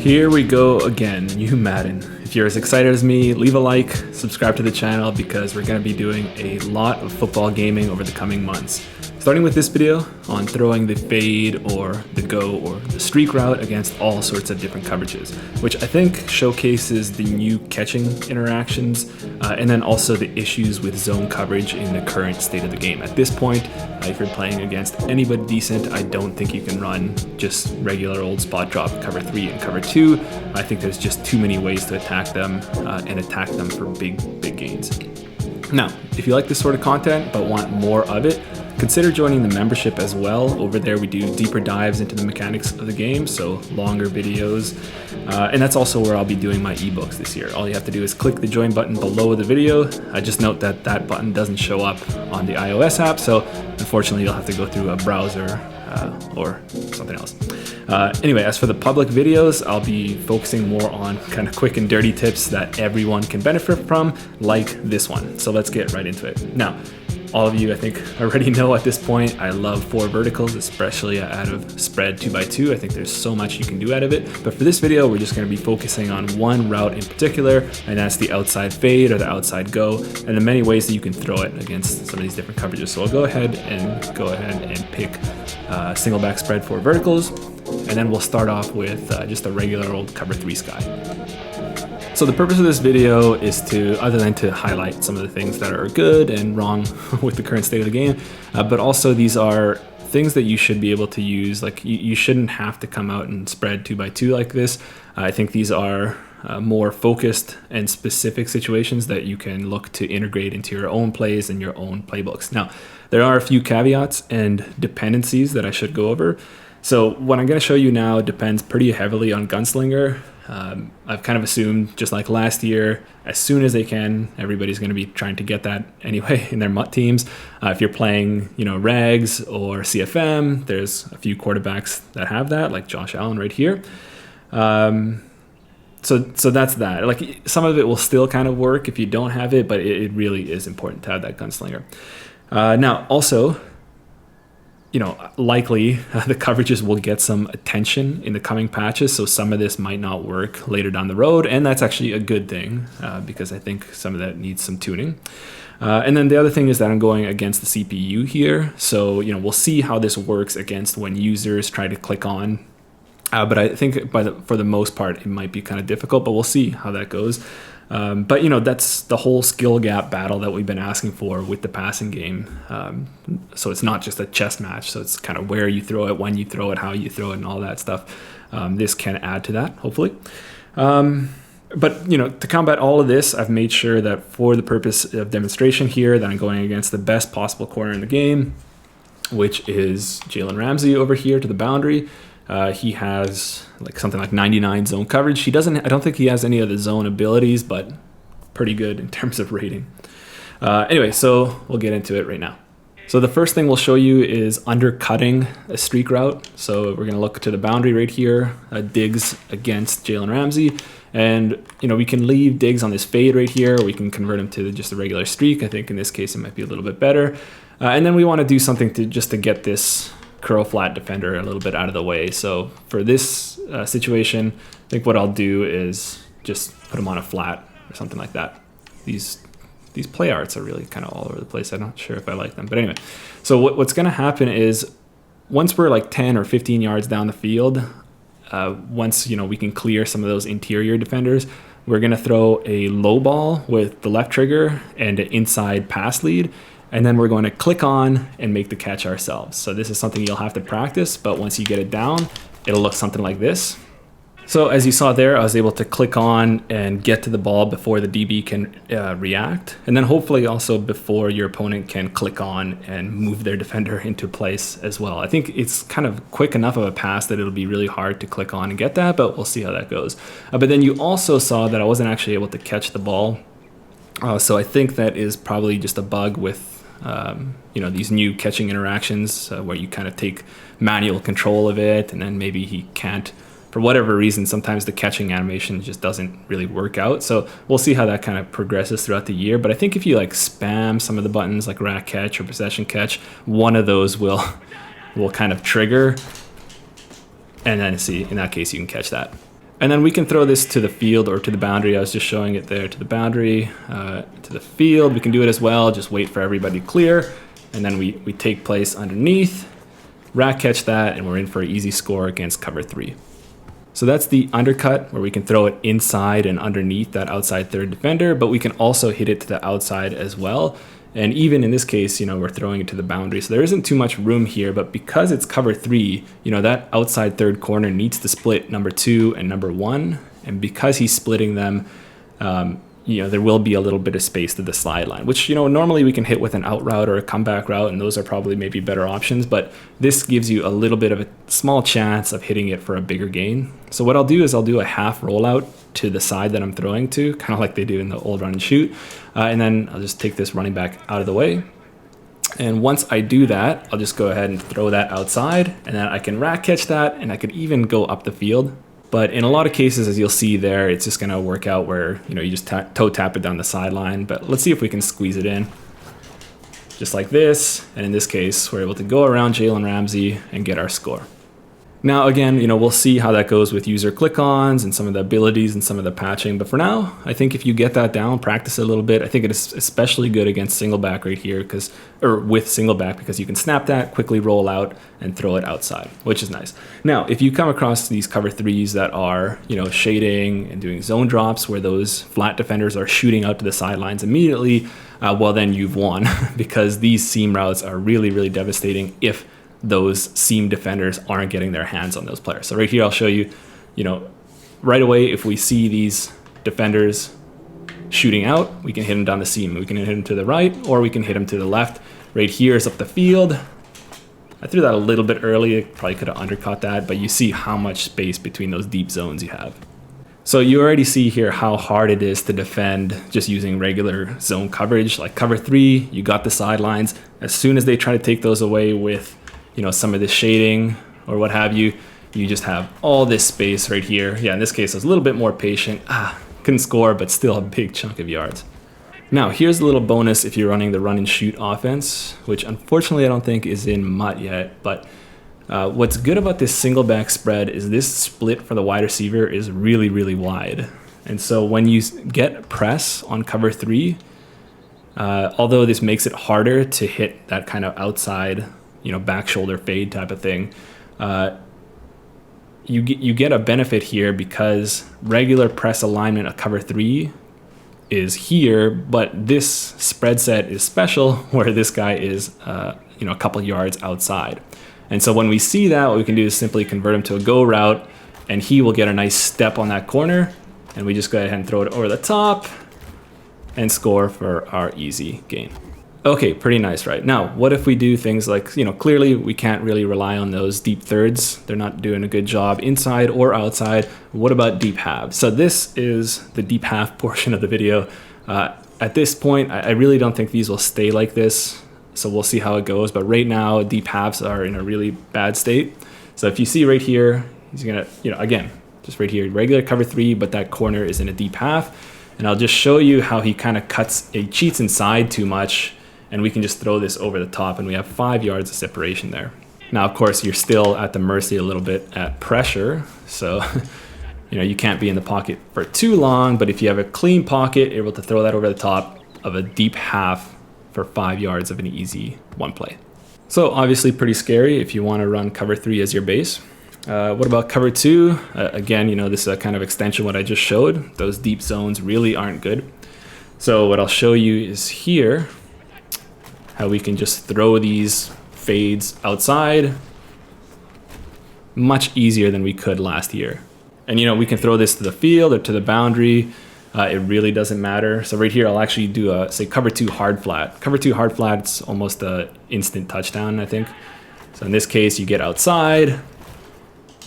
Here we go again, new Madden. If you're as excited as me, leave a like, subscribe to the channel because we're going to be doing a lot of football gaming over the coming months. Starting with this video on throwing the fade or the go or the streak route against all sorts of different coverages, which I think showcases the new catching interactions and then also the issues with zone coverage in the current state of the game. At this point, if you're playing against anybody decent, I don't think you can run just regular old spot drop cover 3 and cover 2. I think there's just too many ways to attack them and attack them for big gains. Now, if you like this sort of content but want more of it, consider joining the membership as well. Over there we do deeper dives into the mechanics of the game, so longer videos. And that's also where I'll be doing my ebooks this year. All you have to do is click the join button below the video. Just note that that button doesn't show up on the iOS app, so unfortunately you'll have to go through a browser or something else. Anyway, as for the public videos, I'll be focusing more on kind of quick and dirty tips that everyone can benefit from, like this one. So let's get right into it. Now, all of you, I think, already know at this point, I love 4 verticals, especially out of spread 2x2. I think there's so much you can do out of it. But for this video, we're just going to be focusing on one route in particular, and that's the outside fade or the outside go, and the many ways that you can throw it against some of these different coverages. So I'll go ahead and pick single back spread 4 verticals, and then we'll start off with just a regular old cover 3 sky. So the purpose of this video is to, other than to highlight some of the things that are good and wrong with the current state of the game, but also these are things that you should be able to use. Like you shouldn't have to come out and spread 2x2 like this. I think these are more focused and specific situations that you can look to integrate into your own plays and your own playbooks. Now, there are a few caveats and dependencies that I should go over. So what I'm going to show you now depends pretty heavily on Gunslinger. I've kind of assumed, just like last year, as soon as they can, everybody's going to be trying to get that anyway in their MUT teams. If you're playing, Regs or CFM, there's a few quarterbacks that have that, like Josh Allen right here. So that's that. Like some of it will still kind of work if you don't have it, but it really is important to have that Gunslinger. Now, also, likely the coverages will get some attention in the coming patches, so some of this might not work later down the road, and that's actually a good thing because I think some of that needs some tuning. And then the other thing is that I'm going against the CPU here, so we'll see how this works against when users try to click on. But I think for the most part it might be kind of difficult, but we'll see how that goes. But that's the whole skill gap battle that we've been asking for with the passing game. So it's not just a chess match. So it's kind of where you throw it, when you throw it, how you throw it, and all that stuff. This can add to that, hopefully. But to combat all of this, I've made sure that for the purpose of demonstration here, that I'm going against the best possible corner in the game, which is Jalen Ramsey over here to the boundary. He has something like 99 zone coverage. I don't think he has any of the zone abilities, but pretty good in terms of rating. Anyway, so we'll get into it right now. So the first thing we'll show you is undercutting a streak route. So we're going to look to the boundary right here, Diggs against Jalen Ramsey. And, we can leave Diggs on this fade right here, or we can convert him to just a regular streak. I think in this case it might be a little bit better. And then we want to do something to get this curl flat defender a little bit out of the way. So for this situation, I think what I'll do is just put him on a flat or something like that. These play arts are really kind of all over the place. I'm not sure if I like them, but anyway. So what's going to happen is once we're like 10 or 15 yards down the field, once we can clear some of those interior defenders, we're going to throw a low ball with the left trigger and an inside pass lead. And then we're going to click on and make the catch ourselves. So this is something you'll have to practice, but once you get it down, it'll look something like this. So as you saw there, I was able to click on and get to the ball before the DB can react. And then hopefully also before your opponent can click on and move their defender into place as well. I think it's kind of quick enough of a pass that it'll be really hard to click on and get that, but we'll see how that goes. But then you also saw that I wasn't actually able to catch the ball. So I think that is probably just a bug with these new catching interactions where you kind of take manual control of it, and then maybe he can't, for whatever reason, sometimes the catching animation just doesn't really work out. So we'll see how that kind of progresses throughout the year. But I think if you spam some of the buttons like rack catch or possession catch, one of those will kind of trigger, and then see, in that case, you can catch that. And then we can throw this to the field or to the boundary. I was just showing it there, to the boundary, to the field. We can do it as well. Just wait for everybody to clear. And then we take place underneath, rack catch that, and we're in for an easy score against cover 3. So that's the undercut, where we can throw it inside and underneath that outside third defender, but we can also hit it to the outside as well. And even in this case, we're throwing it to the boundary. So there isn't too much room here, but because it's cover 3, that outside third corner needs to split number 2 and number 1. And because he's splitting them, there will be a little bit of space to the slide line, which, normally we can hit with an out route or a comeback route, and those are probably maybe better options. But this gives you a little bit of a small chance of hitting it for a bigger gain. So what I'll do is I'll do a half rollout to the side that I'm throwing to, kind of like they do in the old run and shoot. And then I'll just take this running back out of the way. And once I do that, I'll just go ahead and throw that outside, and then I can rack catch that, and I could even go up the field. But in a lot of cases, as you'll see there, it's just going to work out where, you just toe tap it down the sideline. But let's see if we can squeeze it in. Just like this. And in this case, we're able to go around Jalen Ramsey and get our score. Now, again, we'll see how that goes with user click-ons and some of the abilities and some of the patching. But for now, I think if you get that down, practice it a little bit. I think it is especially good against single back right here, with single back, because you can snap that, quickly roll out, and throw it outside, which is nice. Now, if you come across these cover 3s that are, shading and doing zone drops where those flat defenders are shooting out to the sidelines immediately, well, then you've won because these seam routes are really, really devastating if those seam defenders aren't getting their hands on those players. So right here, I'll show you, right away, if we see these defenders shooting out, we can hit them down the seam. We can hit them to the right, or we can hit them to the left. Right here is up the field. I threw that a little bit early. I probably could have undercut that, but you see how much space between those deep zones you have. So you already see here how hard it is to defend just using regular zone coverage. Like cover 3, you got the sidelines. As soon as they try to take those away with some of this shading or what have you, you just have all this space right here. Yeah, in this case, I was a little bit more patient. Couldn't score, but still a big chunk of yards. Now, here's a little bonus if you're running the run and shoot offense, which unfortunately I don't think is in MUT yet. But what's good about this single back spread is this split for the wide receiver is really, really wide. And so when you get press on cover 3, although this makes it harder to hit that kind of outside back shoulder fade type of thing, you get a benefit here because regular press alignment of cover 3 is here, but this spread set is special where this guy is a couple yards outside. And so when we see that, what we can do is simply convert him to a go route, and he will get a nice step on that corner, and we just go ahead and throw it over the top and score for our easy gain. Okay, pretty nice, right? Now, what if we do things like, clearly we can't really rely on those deep thirds. They're not doing a good job inside or outside. What about deep halves? So this is the deep half portion of the video. At this point, I really don't think these will stay like this. So we'll see how it goes. But right now, deep halves are in a really bad state. So if you see right here, he's gonna, again, just right here, regular cover 3, but that corner is in a deep half. And I'll just show you how he kind of cheats inside too much, and we can just throw this over the top, and we have 5 yards of separation there. Now, of course, you're still at the mercy a little bit at pressure, so you can't be in the pocket for too long, but if you have a clean pocket, you're able to throw that over the top of a deep half for 5 yards of an easy one play. So obviously pretty scary if you want to run cover 3 as your base. What about cover 2? Again, this is a kind of extension of what I just showed. Those deep zones really aren't good. So what I'll show you is here, how we can just throw these fades outside much easier than we could last year. And we can throw this to the field or to the boundary. It really doesn't matter. So right here, I'll actually do say cover 2 hard flat. Cover 2 hard flat, it's almost an instant touchdown, I think. So in this case, you get outside.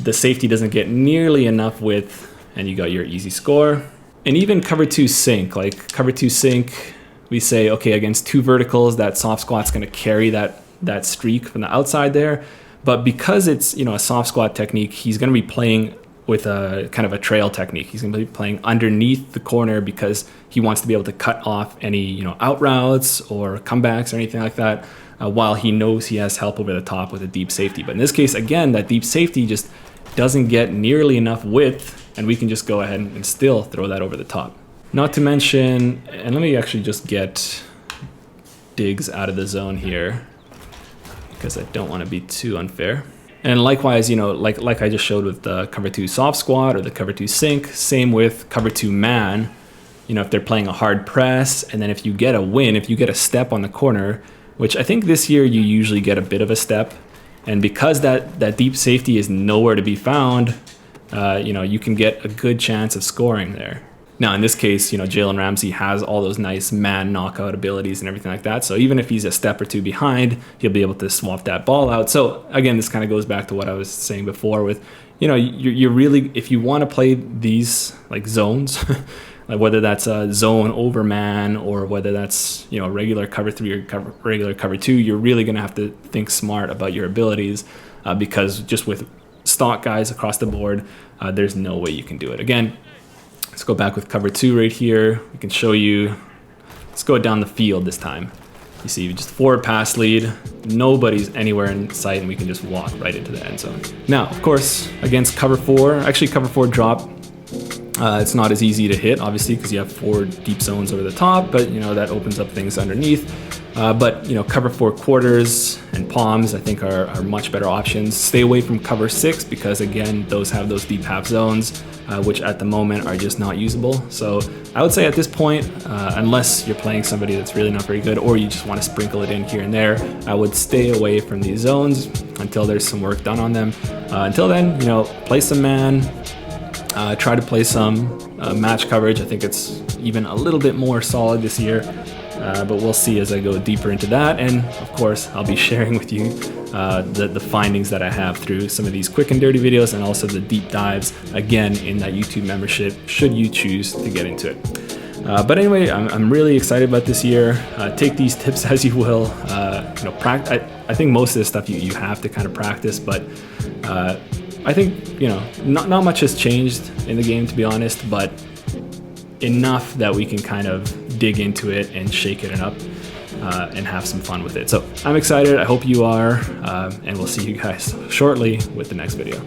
The safety doesn't get nearly enough width, and you got your easy score. And even cover 2 sink, like cover 2 sink, we say, okay, against 2 verticals, that soft squat's going to carry that streak from the outside there. But because it's a soft squat technique, he's going to be playing with a kind of a trail technique. He's going to be playing underneath the corner because he wants to be able to cut off any out routes or comebacks or anything like that, while he knows he has help over the top with a deep safety. But in this case, again, that deep safety just doesn't get nearly enough width, and we can just go ahead and still throw that over the top. Not to mention, and let me actually just get digs out of the zone here, because I don't want to be too unfair. And likewise, you know, like I just showed with the cover 2 soft squat or the cover 2 sink, same with cover 2 man. You know, if they're playing a hard press, and then if you get a win, if you get a step on the corner, which I think this year you usually get a bit of a step, and because that deep safety is nowhere to be found, you know, you can get a good chance of scoring there. Now, in this case, you know, Jalen Ramsey has all those nice man knockout abilities and everything like that. So even if he's a step or two behind, he'll be able to swap that ball out. So again, this kind of goes back to what I was saying before with, you know, you're really, if you want to play these like zones, like whether that's a zone over man or whether that's, you know, regular cover 3 or regular cover 2, you're really going to have to think smart about your abilities because just with stock guys across the board, there's no way you can do it. Again, let's go back with cover 2 right here. We can show you, let's go down the field this time. You see, just forward pass lead, nobody's anywhere in sight, and we can just walk right into the end zone. Now, of course, against cover 4, actually cover 4 drop, it's not as easy to hit, obviously, because you have 4 deep zones over the top, but, you know, that opens up things underneath. But, you know, cover 4 quarters and palms, I think, are much better options. Stay away from cover 6 because, again, those have those deep half zones, which at the moment are just not usable. So I would say at this point, unless you're playing somebody that's really not very good or you just want to sprinkle it in here and there, I would stay away from these zones until there's some work done on them. Until then, you know, play some man, try to play some match coverage. I think it's even a little bit more solid this year. But we'll see as I go deeper into that, and of course I'll be sharing with you the findings that I have through some of these quick and dirty videos and also the deep dives, again, in that YouTube membership should you choose to get into it. But anyway, I'm really excited about this year. Take these tips as you will. You know, I think most of this stuff you have to kind of practice, but I think, you know, not much has changed in the game, to be honest, but enough that we can kind of dig into it and shake it up and have some fun with it. So I'm excited. I hope you are, and we'll see you guys shortly with the next video.